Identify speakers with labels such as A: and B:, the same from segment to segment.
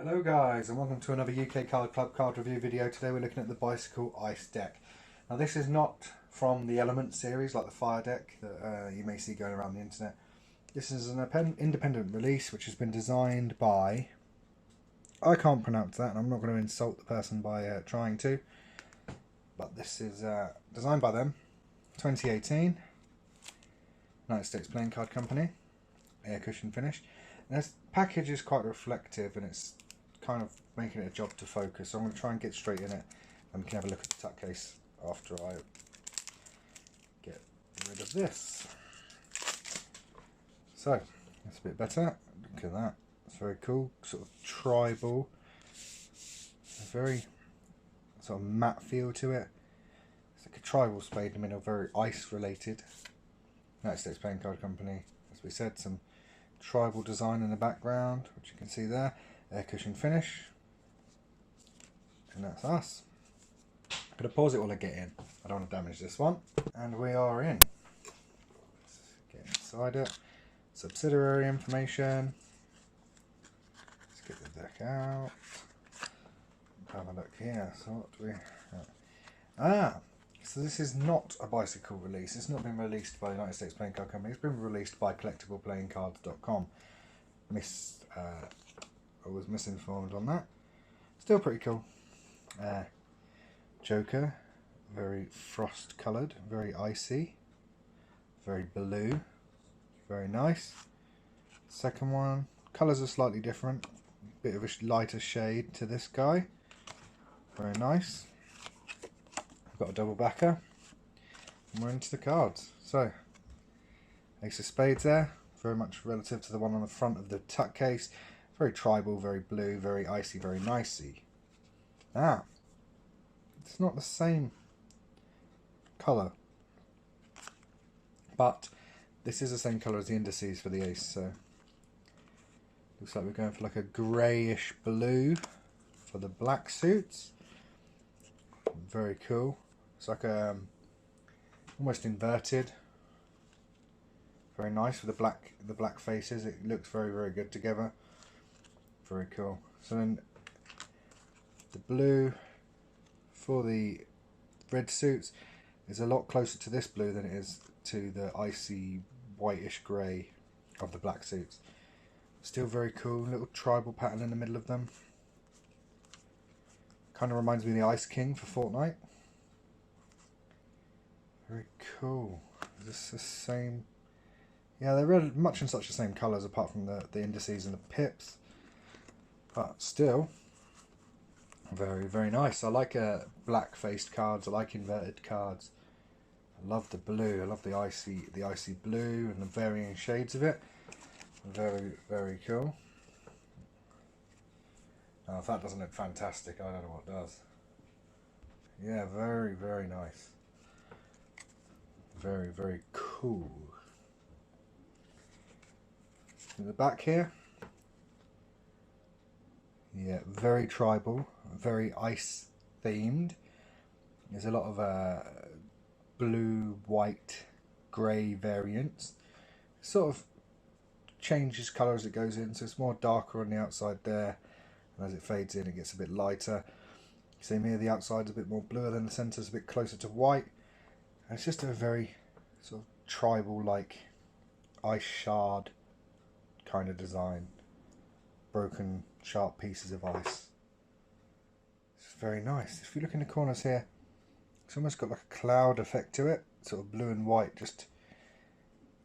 A: Hello guys, and welcome to another UK Card Club card review video. Today we're looking at the Bicycle Ice deck. Now this is not from the Element series like the Fire deck that you may see going around the internet. This is an independent release which has been designed by... I can't pronounce that and I'm not going to insult the person by trying to. But this is designed by them, 2018, United States Playing Card Company, air cushion finish. And this package is quite reflective and it's kind of making it a job to focus. So I'm going to try and get straight in it and we can have a look at the tuck case after I get rid of this. So that's a bit better. Look at that. It's very cool. Sort of tribal. A very sort of matte feel to it. It's like a tribal spade in the middle, very ice related. United States Playing Card Company. As we said, some tribal design in the background, which you can see there. Air cushion finish. And that's us. I'm going to pause it while I get in. I don't want to damage this one. And we are in. Let's get inside it. Subsidiary information. Let's get the deck out. Have a look here. So what do we... So this is not a bicycle release. It's not been released by the United States Playing Card Company. It's been released by collectibleplayingcards.com. I was misinformed on that. Still pretty cool. Joker, very frost coloured, very icy, very blue, very nice. Second one, colours are slightly different. Bit of a lighter shade to this guy. Very nice. Got a double backer and we're into the cards. So Ace of Spades there, very much relative to the one on the front of the tuck case. Very tribal, very blue, very icy, very nicey. It's not the same colour, but this is the same colour as the indices for the ace, so looks like we're going for like a greyish blue for the black suits. Very cool. It's like almost inverted. Very nice with the black faces. It looks very, very good together. Very cool. So then the blue for the red suits is a lot closer to this blue than it is to the icy whitish grey of the black suits. Still very cool. Little tribal pattern in the middle of them. Kind of reminds me of the Ice King for Fortnite. Very cool. Is this the same? Yeah, they're much and such the same colours apart from the indices and the pips. But still, very, very nice. I like black-faced cards. I like inverted cards. I love the blue. I love the icy blue and the varying shades of it. Very, very cool. Now, if that doesn't look fantastic, I don't know what does. Yeah, very, very nice. Very, very cool. In the back here, yeah, very tribal, very ice themed. There's a lot of blue, white, grey variants. Sort of changes colour as it goes in, so it's more darker on the outside there, and as it fades in it gets a bit lighter. Same here, the outside's a bit more bluer than the centre's a bit closer to white. And it's just a very sort of tribal-like ice shard kind of design. Broken, sharp pieces of ice. It's very nice. If you look in the corners here, it's almost got like a cloud effect to it. Sort of blue and white, just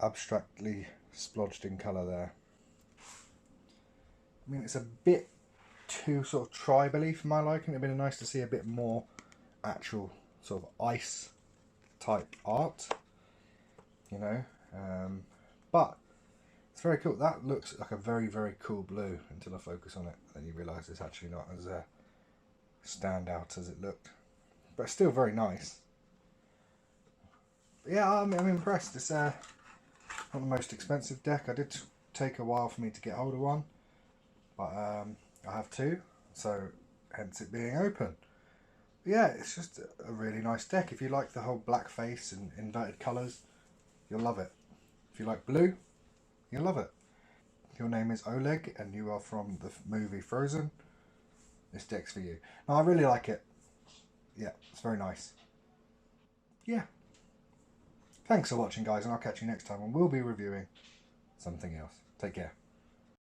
A: abstractly splodged in colour there. I mean, it's a bit too sort of tribally for my liking. It'd been nice to see a bit more actual sort of ice type art, you know, but it's very cool. That looks like a very, very cool blue until I focus on it, then you realise it's actually not as standout as it looked, but still very nice. But yeah, I'm impressed. It's not the most expensive deck. I did take a while for me to get hold of one, but I have two, so hence it being open. But yeah, it's just a really nice deck. If you like the whole black face and inverted colours, you'll love it. If you like blue, you'll love it. your name is Oleg and you are from the movie Frozen, this deck's for you. Now I really like it. Yeah, it's very nice. Yeah. Thanks for watching, guys, and I'll catch you next time when we'll be reviewing something else. Take care.